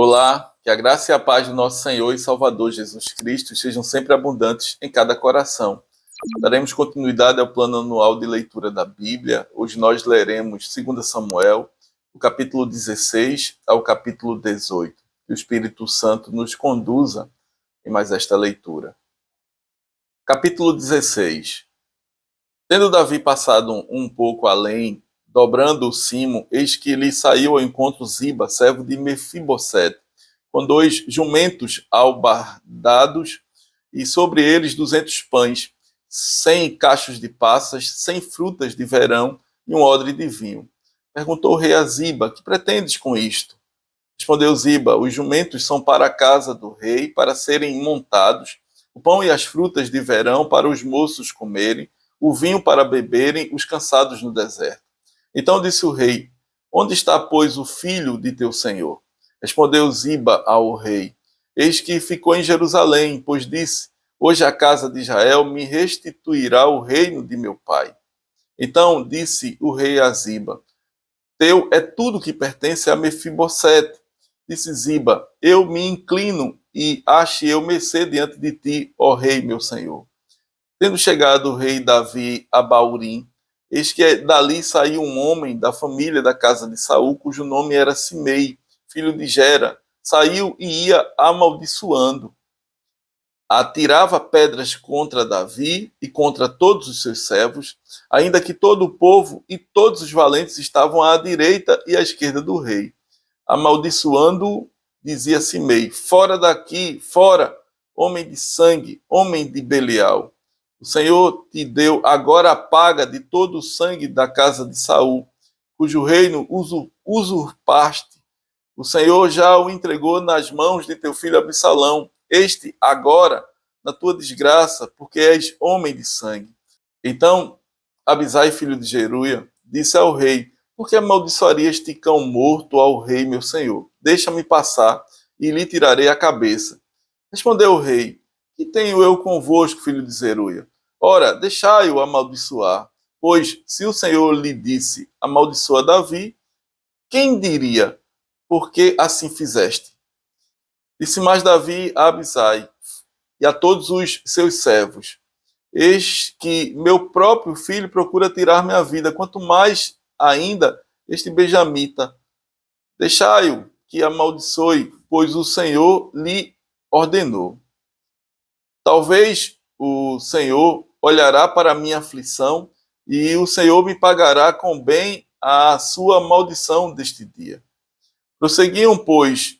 Olá, que a graça e a paz do nosso Senhor e Salvador Jesus Cristo sejam sempre abundantes em cada coração. Daremos continuidade ao plano anual de leitura da Bíblia. Hoje nós leremos 2 Samuel, do capítulo 16 ao capítulo 18. Que o Espírito Santo nos conduza em mais esta leitura. Capítulo 16. Tendo Davi passado um pouco além, dobrando o cimo, eis que lhe saiu ao encontro Ziba, servo de Mefibosete, com 2 jumentos albardados, e sobre eles 200 pães, 100 cachos de passas, 100 frutas de verão e um odre de vinho. Perguntou o rei a Ziba: que pretendes com isto? Respondeu Ziba: os jumentos são para a casa do rei, para serem montados, o pão e as frutas de verão para os moços comerem, o vinho para beberem os cansados no deserto. Então disse o rei: onde está, pois, o filho de teu senhor? Respondeu Ziba ao rei: eis que ficou em Jerusalém, pois disse: hoje a casa de Israel me restituirá o reino de meu pai. Então disse o rei a Ziba: teu é tudo que pertence a Mefibosete. Disse Ziba: eu me inclino e ache eu mercê diante de ti, ó rei meu senhor. Tendo chegado o rei Davi a Baurim, eis que dali saiu um homem da família da casa de Saul, cujo nome era Simei, filho de Gera. Saiu e ia amaldiçoando. Atirava pedras contra Davi e contra todos os seus servos, ainda que todo o povo e todos os valentes estavam à direita e à esquerda do rei. Amaldiçoando-o, dizia Simei: fora daqui, fora, homem de sangue, homem de Belial. O Senhor te deu agora a paga de todo o sangue da casa de Saul, cujo reino usurpaste. O Senhor já o entregou nas mãos de teu filho Absalão. Este agora, na tua desgraça, porque és homem de sangue. Então Abisai, filho de Zeruia, disse ao rei: por que amaldiçoaria este cão morto ao rei meu senhor? Deixa-me passar e lhe tirarei a cabeça. Respondeu o rei: que tenho eu convosco, filho de Zeruia? Ora, deixai-o amaldiçoar, pois se o Senhor lhe disse: amaldiçoa Davi, quem diria: por que assim fizeste? Disse mais Davi a Abisai e a todos os seus servos: eis que meu próprio filho procura tirar-me a vida, quanto mais ainda este benjamita. Deixai-o que amaldiçoe, pois o Senhor lhe ordenou. Talvez o Senhor olhará para a minha aflição e o Senhor me pagará com bem a sua maldição deste dia. Prosseguiam, pois,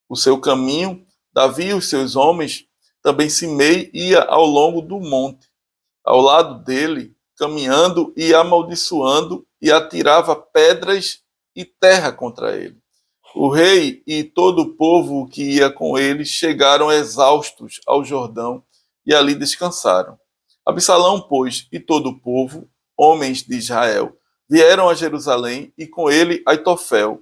o seu caminho, Davi e os seus homens. Também Simei ia ao longo do monte, ao lado dele, caminhando e amaldiçoando, e atirava pedras e terra contra ele. O rei e todo o povo que ia com ele chegaram exaustos ao Jordão e ali descansaram. Absalão, pois, e todo o povo, homens de Israel, vieram a Jerusalém e com ele Aitofel.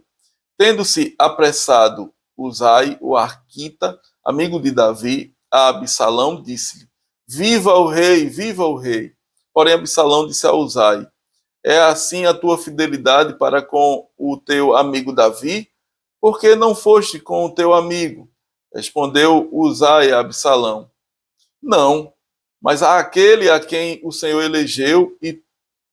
Tendo-se apressado Uzai, o arquita, amigo de Davi, a Absalão, disse-lhe: viva o rei, viva o rei. Porém Absalão disse a Uzai: é assim a tua fidelidade para com o teu amigo Davi? Por que não foste com o teu amigo? Respondeu Uzai a Absalão: não, mas àquele a quem o Senhor elegeu, e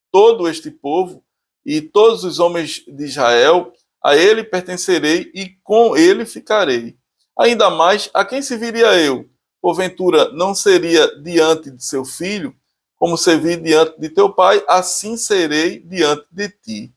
todo este povo, e todos os homens de Israel, a ele pertencerei e com ele ficarei. Ainda mais, a quem serviria eu? Porventura, não seria diante de seu filho, como servi diante de teu pai, assim serei diante de ti.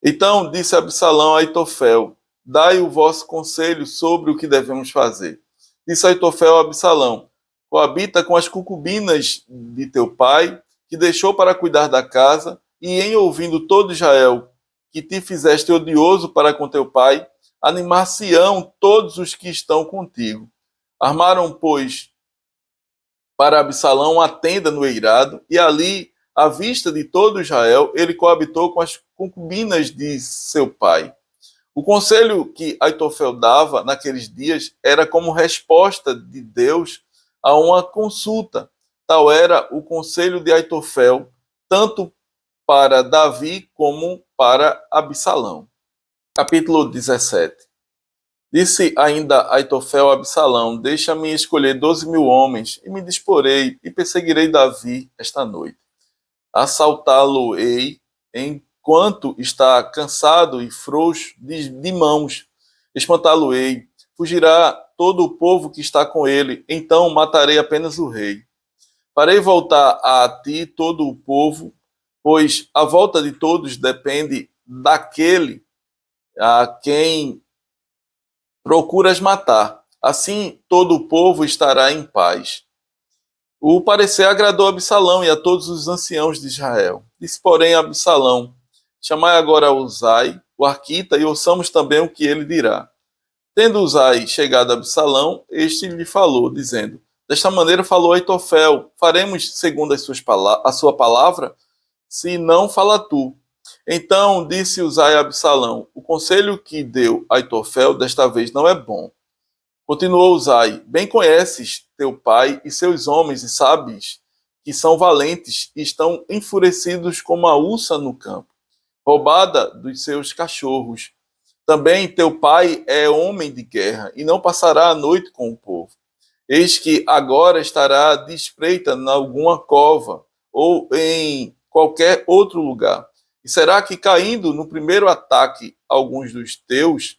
Então disse Absalão a Aitofel: dai o vosso conselho sobre o que devemos fazer. Disse Aitofel a Absalão: coabita com as concubinas de teu pai, que deixou para cuidar da casa, e em ouvindo todo Israel, que te fizeste odioso para com teu pai, animar-se-ão todos os que estão contigo. Armaram, pois, para Absalão uma tenda no eirado, e ali, à vista de todo Israel, ele coabitou com as concubinas de seu pai. O conselho que Aitofel dava naqueles dias era como resposta de Deus a uma consulta. Tal era o conselho de Aitofel, tanto para Davi como para Absalão. Capítulo 17. Disse ainda Aitofel a Absalão: deixa-me escolher 12.000 homens, e me disporei, e perseguirei Davi esta noite. Assaltá-lo-ei enquanto está cansado e frouxo de mãos. Espantá-lo-ei, fugirá todo o povo que está com ele, então matarei apenas o rei. Farei voltar a ti todo o povo, pois a volta de todos depende daquele a quem procuras matar. Assim todo o povo estará em paz. O parecer agradou a Absalão e a todos os anciãos de Israel. Disse, porém, a Absalão: chamai agora Uzai, o arquita, e ouçamos também o que ele dirá. Tendo Uzai chegado a Absalão, este lhe falou, dizendo: desta maneira falou Aitofel: faremos segundo a sua palavra? Se não, fala tu. Então disse Uzai a Absalão: o conselho que deu Aitofel desta vez não é bom. Continuou Uzai: bem conheces teu pai e seus homens, e sabes que são valentes e estão enfurecidos como a ursa no campo, roubada dos seus cachorros. Também teu pai é homem de guerra, e não passará a noite com o povo. Eis que agora estará de espreita em alguma cova, ou em qualquer outro lugar. E será que, caindo no primeiro ataque alguns dos teus,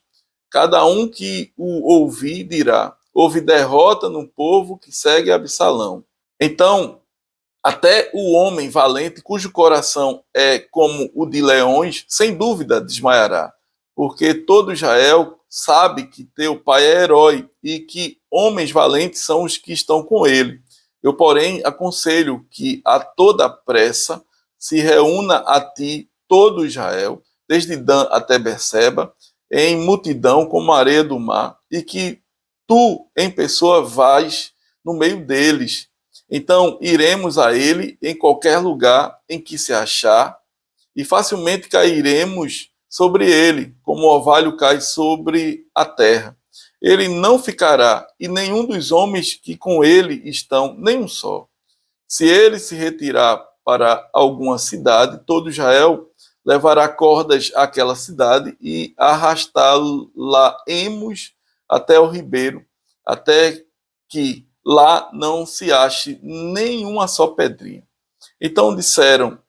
cada um que o ouvir dirá: houve derrota no povo que segue Absalão. Então, até o homem valente, cujo coração é como o de leões, sem dúvida desmaiará, porque todo Israel sabe que teu pai é herói e que homens valentes são os que estão com ele. Eu, porém, aconselho que a toda pressa se reúna a ti todo Israel, desde Dan até Berseba, em multidão como a areia do mar, e que tu, em pessoa, vais no meio deles. Então iremos a ele em qualquer lugar em que se achar, e facilmente cairemos sobre ele, como o orvalho cai sobre a terra. Ele não ficará, e nenhum dos homens que com ele estão, nem um só. Se ele se retirar para alguma cidade, todo Israel levará cordas àquela cidade e arrastá-la-emos até o ribeiro, até que lá não se ache nenhuma só pedrinha. Então disseram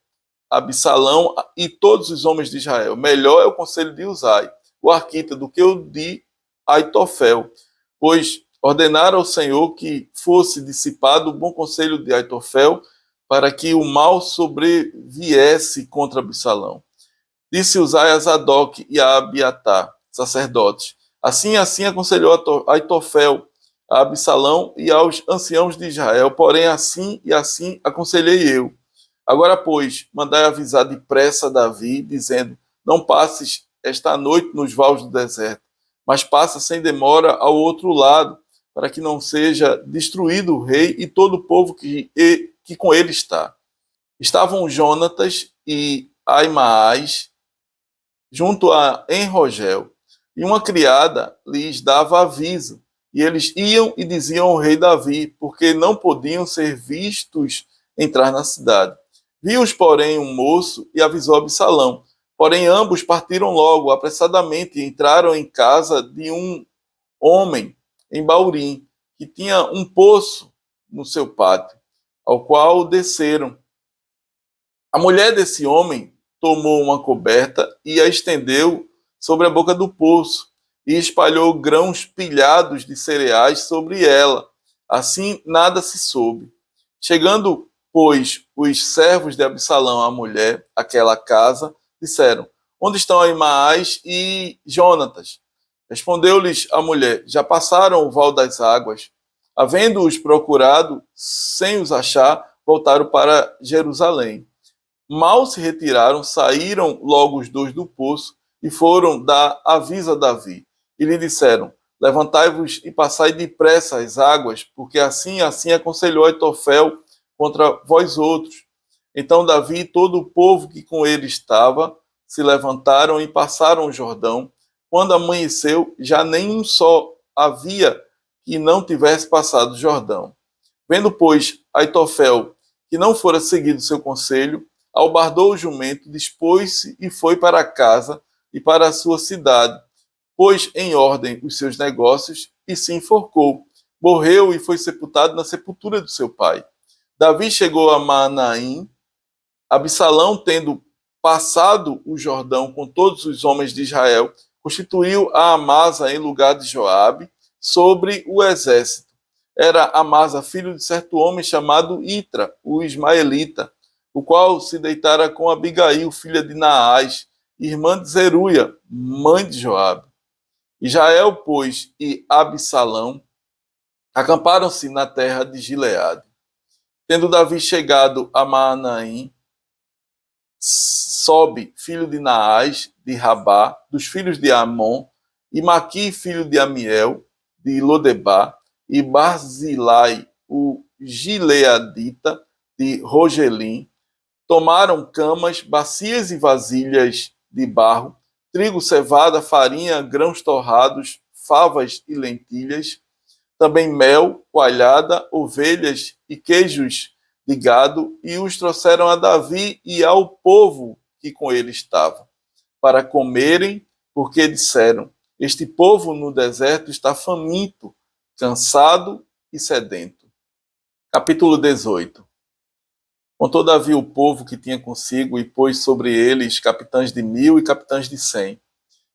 Absalão e todos os homens de Israel: melhor é o conselho de Uzai, o arquita, do que o de Aitofel, pois ordenara ao Senhor que fosse dissipado o bom conselho de Aitofel, para que o mal sobreviesse contra Absalão. Disse Uzai a Zadok e a Abiatar, sacerdotes: assim aconselhou Aitofel a Absalão e aos anciãos de Israel, porém assim e assim aconselhei eu. Agora, pois, mandai avisar depressa Davi, dizendo: não passes esta noite nos vales do deserto, mas passa sem demora ao outro lado, para que não seja destruído o rei e todo o povo que com ele está. Estavam Jonatas e Aimaas junto a Enrogel, e uma criada lhes dava aviso, e eles iam e diziam ao rei Davi, porque não podiam ser vistos entrar na cidade. Viu-os, porém, um moço e avisou Absalão. Porém, ambos partiram logo, apressadamente, e entraram em casa de um homem em Baurim, que tinha um poço no seu pátio, ao qual desceram. A mulher desse homem tomou uma coberta e a estendeu sobre a boca do poço, e espalhou grãos pilhados de cereais sobre ela. Assim nada se soube. Chegando, pois, os servos de Absalão à mulher, àquela casa, disseram: onde estão Aimaas e Jonatas? Respondeu-lhes a mulher: já passaram o val das águas. Havendo-os procurado, sem os achar, voltaram para Jerusalém. Mal se retiraram, saíram logo os dois do poço e foram dar aviso a Davi. E lhe disseram: levantai-vos e passai depressa as águas, porque assim aconselhou Aitofel contra vós outros. Então Davi e todo o povo que com ele estava se levantaram e passaram o Jordão. Quando amanheceu, já nenhum só havia que não tivesse passado o Jordão. Vendo, pois, Aitofel que não fora seguido seu conselho, albardou o jumento, dispôs-se e foi para casa e para a sua cidade. pôs em ordem os seus negócios e se enforcou. Morreu e foi sepultado na sepultura do seu pai. Davi chegou a Maanaim. Absalão, tendo passado o Jordão com todos os homens de Israel, constituiu a Amasa em lugar de Joabe sobre o exército. Era Amasa filho de certo homem chamado Itra, o ismaelita, o qual se deitara com Abigail, filha de Naás, irmã de Zeruia, mãe de Joabe. Israel, pois, e Absalão acamparam-se na terra de Gileade. Tendo Davi chegado a Maanaim, Sobe, filho de Naás, de Rabá, dos filhos de Amon, e Maqui, filho de Amiel, de Lodebá, e Barzilai, o Gileadita, de Rogelim, tomaram camas, bacias e vasilhas de barro, trigo, cevada, farinha, grãos torrados, favas e lentilhas, também mel, coalhada, ovelhas e queijos de gado, e os trouxeram a Davi e ao povo que com ele estava, para comerem, porque disseram: este povo no deserto está faminto, cansado e sedento. Capítulo 18. Contou Davi o povo que tinha consigo e pôs sobre eles capitães de 1000 e capitães de 100.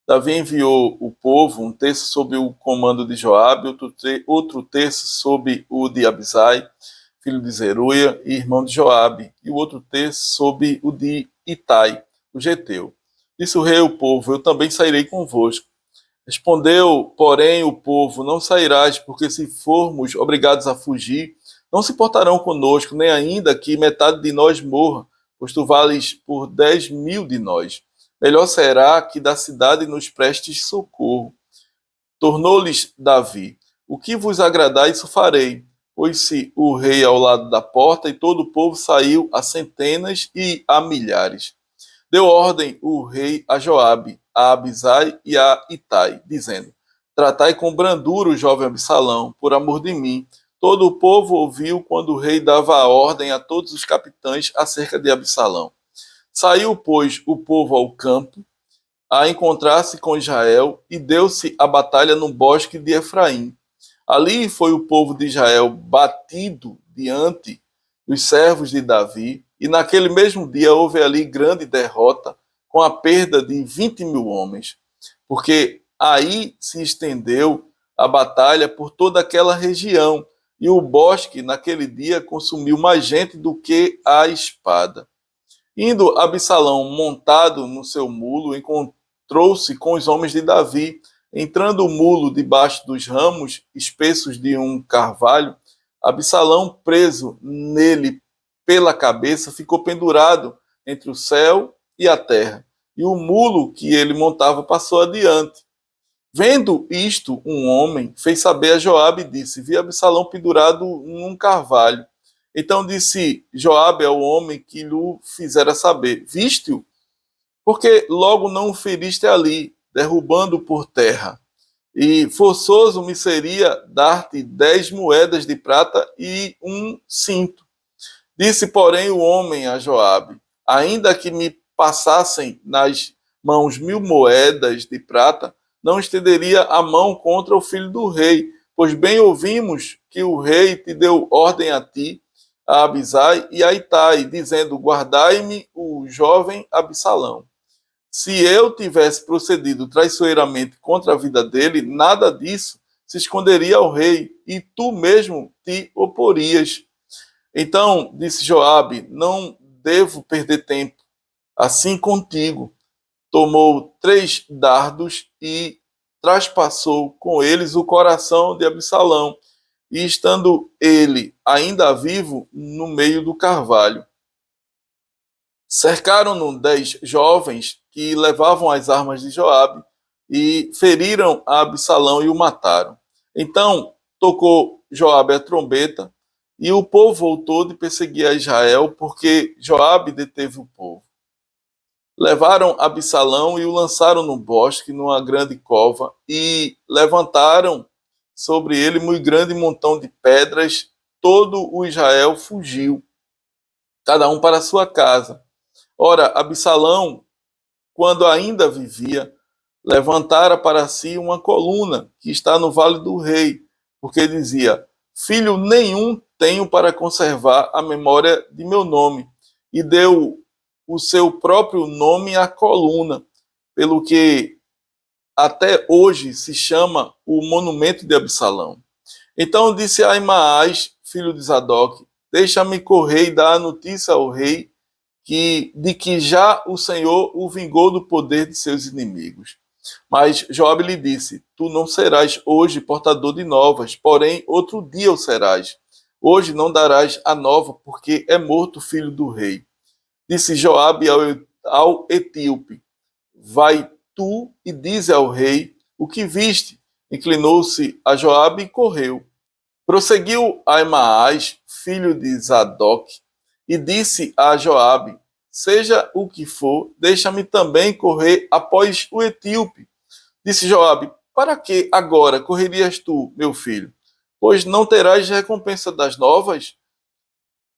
Davi enviou o povo, um terço sob o comando de Joabe, outro terço sob o de Abisai, filho de Zeruia e irmão de Joabe, e o outro terço sob o de Itai, o geteu. Disse o rei ao povo: eu também sairei convosco. Respondeu, porém, o povo: não sairás, porque se formos obrigados a fugir, não se portarão conosco, nem ainda que metade de nós morra, pois tu vales por 10.000 de nós. Melhor será que da cidade nos prestes socorro. Tornou-lhes Davi: o que vos agradar, isso farei. Pôs-se o rei ao lado da porta, e todo o povo saiu a centenas e a milhares. Deu ordem o rei a Joabe, a Abisai e a Itai, dizendo: tratai com brandura o jovem Absalão, por amor de mim. Todo o povo ouviu quando o rei dava a ordem a todos os capitães acerca de Absalão. Saiu, pois, o povo ao campo, a encontrar-se com Israel, e deu-se a batalha no bosque de Efraim. Ali foi o povo de Israel batido diante dos servos de Davi, e naquele mesmo dia houve ali grande derrota, com a perda de 20.000 homens, porque aí se estendeu a batalha por toda aquela região, e o bosque naquele dia consumiu mais gente do que a espada. Indo Absalão montado no seu mulo, encontrou-se com os homens de Davi. Entrando o mulo debaixo dos ramos espessos de um carvalho, Absalão, preso nele pela cabeça, ficou pendurado entre o céu e a terra, e o mulo que ele montava passou adiante. Vendo isto, um homem fez saber a Joabe e disse: vi Absalão pendurado num carvalho. Então disse Joabe ao homem que lhe fizera saber: viste-o? Porque logo não o feriste ali, derrubando por terra. E forçoso me seria dar-te 10 moedas de prata e um cinto. Disse, porém, o homem a Joabe: ainda que me passassem nas mãos 1000 moedas de prata, não estenderia a mão contra o filho do rei, pois bem ouvimos que o rei te deu ordem a ti, a Abisai e a Itai, dizendo: guardai-me o jovem Absalão. Se eu tivesse procedido traiçoeiramente contra a vida dele, nada disso se esconderia ao rei, e tu mesmo te oporias. Então disse Joabe: não devo perder tempo assim contigo. Tomou 3 dardos e traspassou com eles o coração de Absalão, e estando ele ainda vivo no meio do carvalho. Cercaram-no 10 jovens que levavam as armas de Joabe e feriram a Absalão e o mataram. Então tocou Joabe a trombeta, e o povo voltou de perseguir a Israel, porque Joabe deteve o povo. Levaram Absalão e o lançaram no bosque, numa grande cova, e levantaram sobre ele muito grande montão de pedras. Todo o Israel fugiu, cada um para sua casa. Ora, Absalão, quando ainda vivia, levantara para si uma coluna que está no vale do rei, porque dizia: filho nenhum tenho para conservar a memória de meu nome, e deu o seu próprio nome à coluna, pelo que até hoje se chama o monumento de Absalão. Então disse Aimaas, filho de Zadok: deixa-me correr e dar a notícia ao rei de que já o Senhor o vingou do poder de seus inimigos. Mas Joabe lhe disse: tu não serás hoje portador de novas, porém outro dia o serás. Hoje não darás a nova, porque é morto o filho do rei. Disse Joabe ao etíope: vai tu e dize ao rei o que viste. Inclinou-se a Joabe e correu. Prosseguiu Aimaas, filho de Zadok, e disse a Joabe: seja o que for, deixa-me também correr após o etíope. Disse Joabe: para que agora correrias tu, meu filho? Pois não terás recompensa das novas?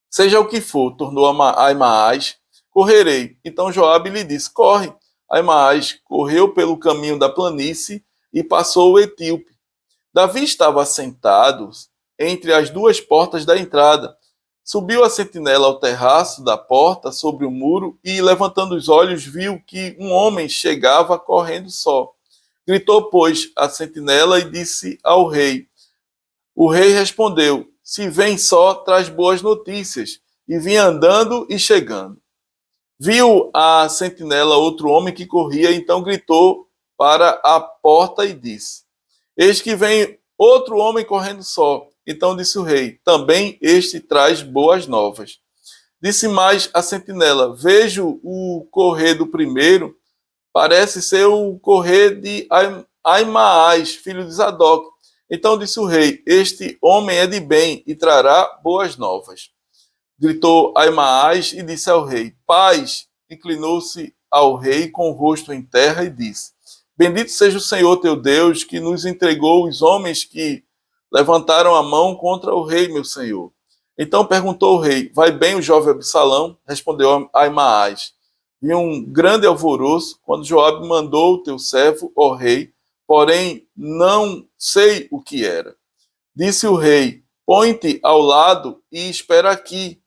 Seja o que for, tornou Aimaas, correrei. Então Joabe lhe disse: corre. Aimaas correu pelo caminho da planície e passou o etíope. Davi estava sentado entre as duas portas da entrada. Subiu a sentinela ao terraço da porta, sobre o muro, e, levantando os olhos, viu que um homem chegava correndo só. Gritou, pois, a sentinela e disse ao rei. O rei respondeu: se vem só, traz boas notícias. E vinha andando e chegando. Viu a sentinela outro homem que corria, então gritou para a porta e disse: eis que vem outro homem correndo só. Então disse o rei: também este traz boas novas. Disse mais a sentinela: vejo o correr do primeiro, parece ser o correr de Aimaas, filho de Zadok. Então disse o rei: este homem é de bem e trará boas novas. Gritou Aimaas e disse ao rei: paz. Inclinou-se ao rei com o rosto em terra e disse: bendito seja o Senhor teu Deus, que nos entregou os homens que levantaram a mão contra o rei, meu senhor. Então perguntou o rei: vai bem o jovem Absalão? Respondeu Aimaas: vi um grande alvoroço quando Joabe mandou o teu servo, ó rei, porém não sei o que era. Disse o rei: põe-te ao lado e espera aqui.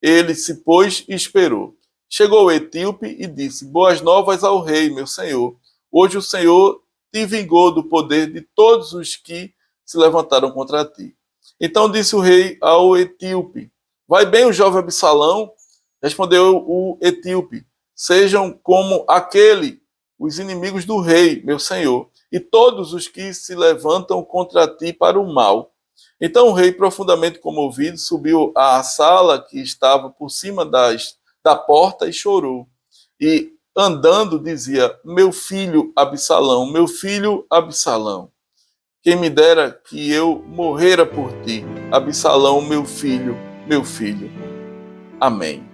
Ele se pôs e esperou. Chegou o etíope e disse: boas novas ao rei, meu senhor. Hoje o Senhor te vingou do poder de todos os que se levantaram contra ti. Então disse o rei ao etíope: vai bem o jovem Absalão? Respondeu o etíope: sejam como aquele, os inimigos do rei, meu senhor, e todos os que se levantam contra ti para o mal. Então o rei, profundamente comovido, subiu à sala que estava por cima da porta e chorou. E andando dizia: meu filho Absalão, meu filho Absalão, quem me dera que eu morrera por ti, Absalão, meu filho, meu filho. Amém.